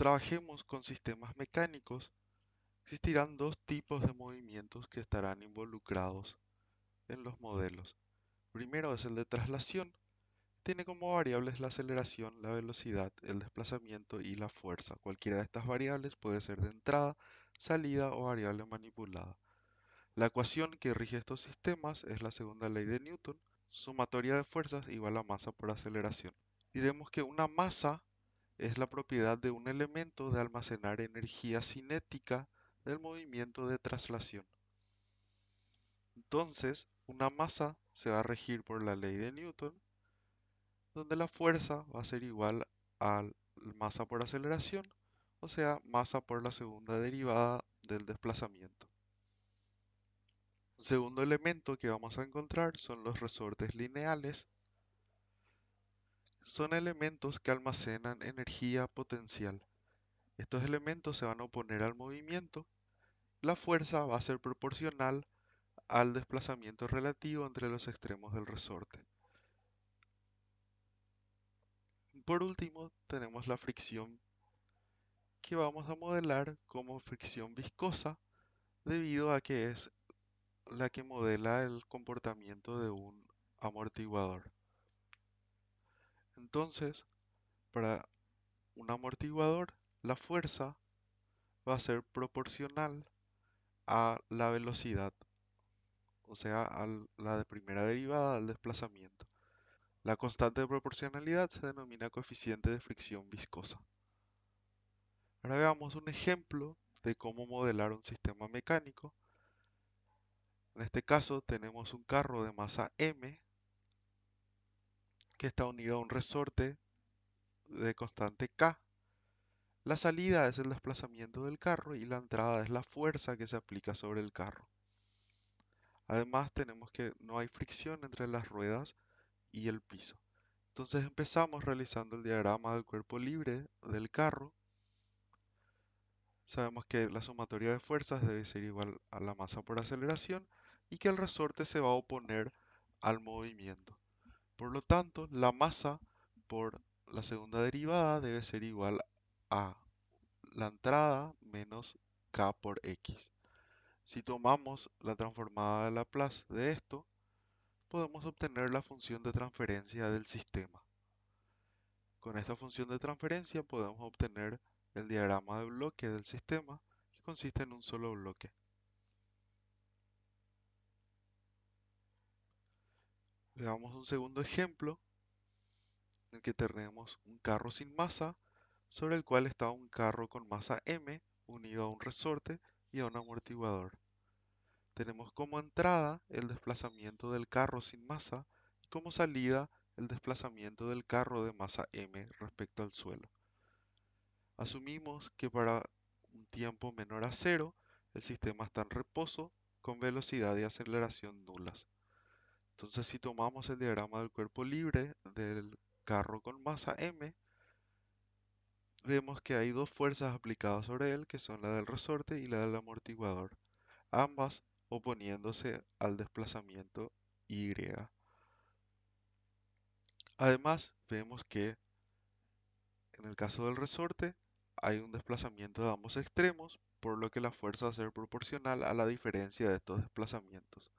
trabajemos con sistemas mecánicos, existirán dos tipos de movimientos que estarán involucrados en los modelos. Primero es el de traslación. Tiene como variables la aceleración, la velocidad, el desplazamiento y la fuerza. Cualquiera de estas variables puede ser de entrada, salida o variable manipulada. La ecuación que rige estos sistemas es la segunda ley de Newton, sumatoria de fuerzas igual a masa por aceleración. Diremos que una masa es la propiedad de un elemento de almacenar energía cinética del movimiento de traslación. Entonces, una masa se va a regir por la ley de Newton, donde la fuerza va a ser igual a masa por aceleración, o sea, masa por la segunda derivada del desplazamiento. Un segundo elemento que vamos a encontrar son los resortes lineales. Son elementos que almacenan energía potencial. Estos elementos se van a oponer al movimiento. La fuerza va a ser proporcional al desplazamiento relativo entre los extremos del resorte. Por último, tenemos la fricción, que vamos a modelar como fricción viscosa debido a que es la que modela el comportamiento de un amortiguador. Entonces, para un amortiguador, la fuerza va a ser proporcional a la velocidad, o sea, a la de primera derivada del desplazamiento. La constante de proporcionalidad se denomina coeficiente de fricción viscosa. Ahora veamos un ejemplo de cómo modelar un sistema mecánico. En este caso tenemos un carro de masa m que está unido a un resorte de constante k. La salida es el desplazamiento del carro y la entrada es la fuerza que se aplica sobre el carro. Además tenemos que no hay fricción entre las ruedas y el piso. Entonces empezamos realizando el diagrama del cuerpo libre del carro. Sabemos que la sumatoria de fuerzas debe ser igual a la masa por aceleración y que el resorte se va a oponer al movimiento. Por lo tanto, la masa por la segunda derivada debe ser igual a la entrada menos k por x. Si tomamos la transformada de Laplace de esto, podemos obtener la función de transferencia del sistema. Con esta función de transferencia podemos obtener el diagrama de bloque del sistema, que consiste en un solo bloque. Veamos un segundo ejemplo en el que tenemos un carro sin masa sobre el cual está un carro con masa m unido a un resorte y a un amortiguador. Tenemos como entrada el desplazamiento del carro sin masa y como salida el desplazamiento del carro de masa m respecto al suelo. Asumimos que para un tiempo menor a cero el sistema está en reposo con velocidad y aceleración nulas. Entonces, si tomamos el diagrama del cuerpo libre del carro con masa m, vemos que hay dos fuerzas aplicadas sobre él, que son la del resorte y la del amortiguador, ambas oponiéndose al desplazamiento y. Además, vemos que en el caso del resorte hay un desplazamiento de ambos extremos, por lo que la fuerza va a ser proporcional a la diferencia de estos desplazamientos.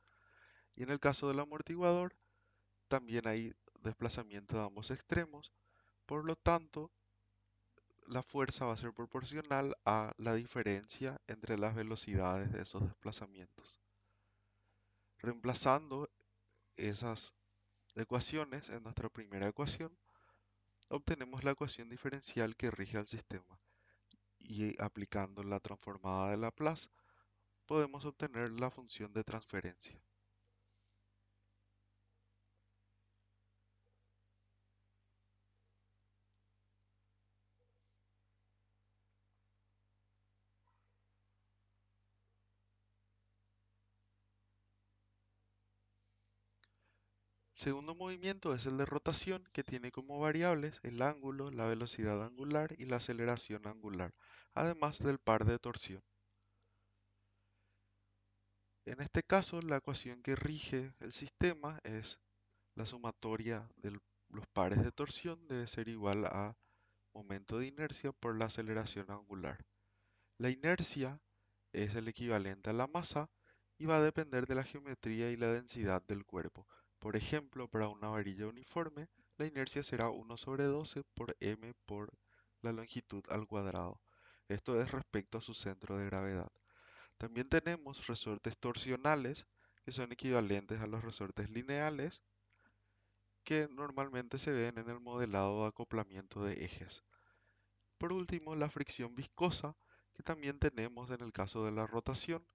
Y en el caso del amortiguador, también hay desplazamiento de ambos extremos, por lo tanto, la fuerza va a ser proporcional a la diferencia entre las velocidades de esos desplazamientos. Reemplazando esas ecuaciones en nuestra primera ecuación, obtenemos la ecuación diferencial que rige al sistema y aplicando la transformada de Laplace podemos obtener la función de transferencia. Segundo movimiento es el de rotación, que tiene como variables el ángulo, la velocidad angular y la aceleración angular, además del par de torsión. En este caso, la ecuación que rige el sistema es la sumatoria de los pares de torsión debe ser igual a momento de inercia por la aceleración angular. La inercia es el equivalente a la masa y va a depender de la geometría y la densidad del cuerpo. Por ejemplo, para una varilla uniforme, la inercia será 1 sobre 12 por m por la longitud al cuadrado. Esto es respecto a su centro de gravedad. También tenemos resortes torsionales, que son equivalentes a los resortes lineales, que normalmente se ven en el modelado de acoplamiento de ejes. Por último, la fricción viscosa, que también tenemos en el caso de la rotación,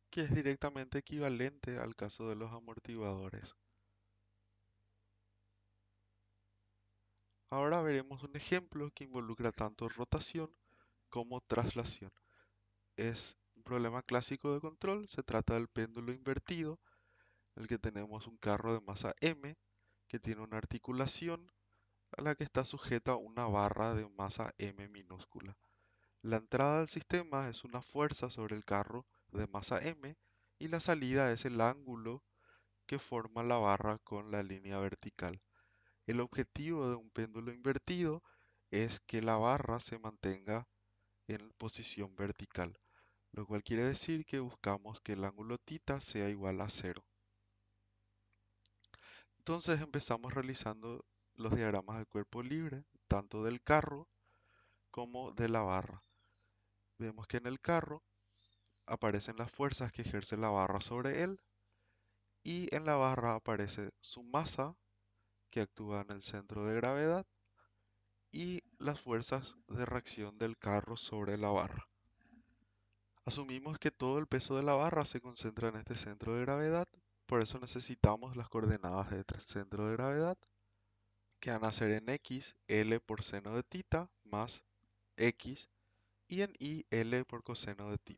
que es directamente equivalente al caso de los amortiguadores. Ahora veremos un ejemplo que involucra tanto rotación como traslación. Es un problema clásico de control, se trata del péndulo invertido, en el que tenemos un carro de masa m que tiene una articulación a la que está sujeta una barra de masa m minúscula. La entrada del sistema es una fuerza sobre el carro de masa m y la salida es el ángulo que forma la barra con la línea vertical. El objetivo de un péndulo invertido es que la barra se mantenga en posición vertical, lo cual quiere decir que buscamos que el ángulo θ sea igual a cero. Entonces empezamos realizando los diagramas de cuerpo libre, tanto del carro como de la barra. Vemos que en el carro aparecen las fuerzas que ejerce la barra sobre él y en la barra aparece su masa que actúa en el centro de gravedad y las fuerzas de reacción del carro sobre la barra. Asumimos que todo el peso de la barra se concentra en este centro de gravedad, por eso necesitamos las coordenadas de este centro de gravedad, que van a ser en x, L por seno de θ más x y en y, L por coseno de θ.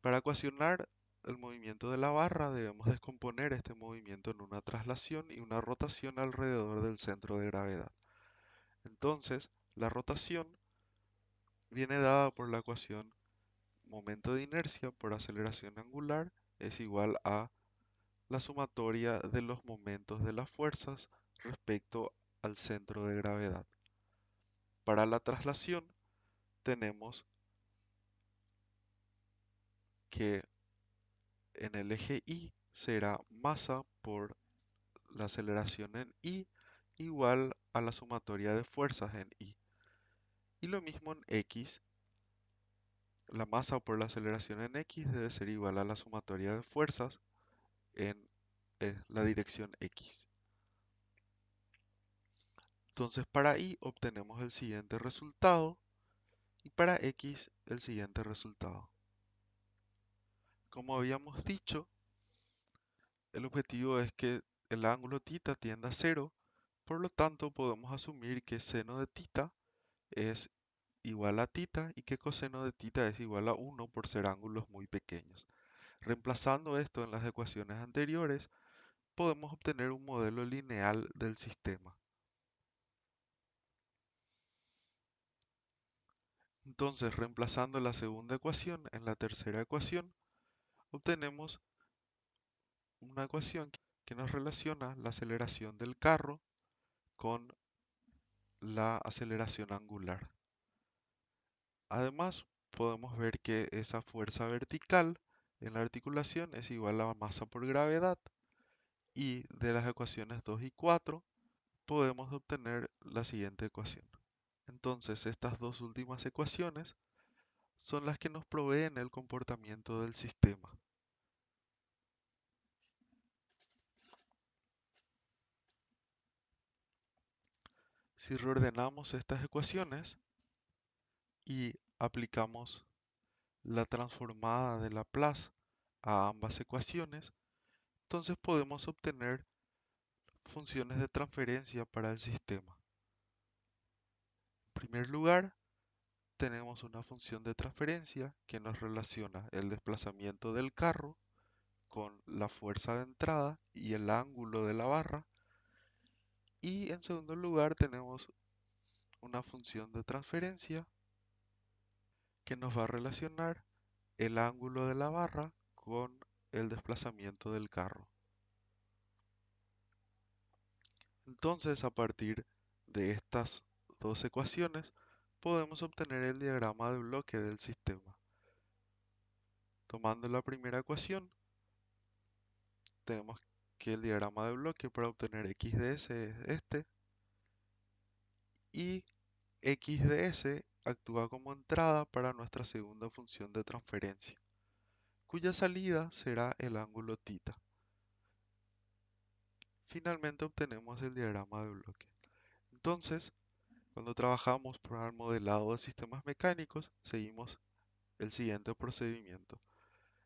Para ecuacionar el movimiento de la barra debemos descomponer este movimiento en una traslación y una rotación alrededor del centro de gravedad. Entonces, la rotación viene dada por la ecuación momento de inercia por aceleración angular es igual a la sumatoria de los momentos de las fuerzas respecto al centro de gravedad. Para la traslación tenemos que en el eje Y será masa por la aceleración en Y igual a la sumatoria de fuerzas en Y. Y lo mismo en X, la masa por la aceleración en X debe ser igual a la sumatoria de fuerzas en la dirección X. Entonces para Y obtenemos el siguiente resultado y para X el siguiente resultado. Como habíamos dicho, el objetivo es que el ángulo θ tienda a cero, por lo tanto podemos asumir que seno de θ es igual a θ y que coseno de θ es igual a 1 por ser ángulos muy pequeños. Reemplazando esto en las ecuaciones anteriores, podemos obtener un modelo lineal del sistema. Entonces, reemplazando la segunda ecuación en la tercera ecuación, obtenemos una ecuación que nos relaciona la aceleración del carro con la aceleración angular. Además, podemos ver que esa fuerza vertical en la articulación es igual a masa por gravedad y de las ecuaciones 2 y 4 podemos obtener la siguiente ecuación. Entonces, estas dos últimas ecuaciones son las que nos proveen el comportamiento del sistema. Si reordenamos estas ecuaciones y aplicamos la transformada de Laplace a ambas ecuaciones, entonces podemos obtener funciones de transferencia para el sistema. En primer lugar, tenemos una función de transferencia que nos relaciona el desplazamiento del carro con la fuerza de entrada y el ángulo de la barra. Y en segundo lugar, tenemos una función de transferencia que nos va a relacionar el ángulo de la barra con el desplazamiento del carro. Entonces, a partir de estas dos ecuaciones, podemos obtener el diagrama de bloque del sistema. Tomando la primera ecuación, tenemos que el diagrama de bloque para obtener x de s es este, y x de s actúa como entrada para nuestra segunda función de transferencia, cuya salida será el ángulo θ. Finalmente obtenemos el diagrama de bloque. Entonces, cuando trabajamos para el modelado de sistemas mecánicos, seguimos el siguiente procedimiento.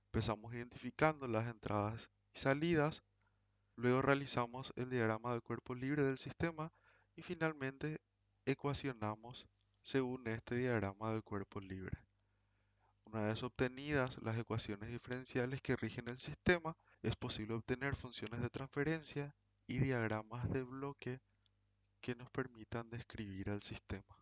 Empezamos identificando las entradas y salidas, luego realizamos el diagrama de cuerpo libre del sistema y finalmente ecuacionamos según este diagrama de cuerpo libre. Una vez obtenidas las ecuaciones diferenciales que rigen el sistema, es posible obtener funciones de transferencia y diagramas de bloque que nos permitan describir el sistema.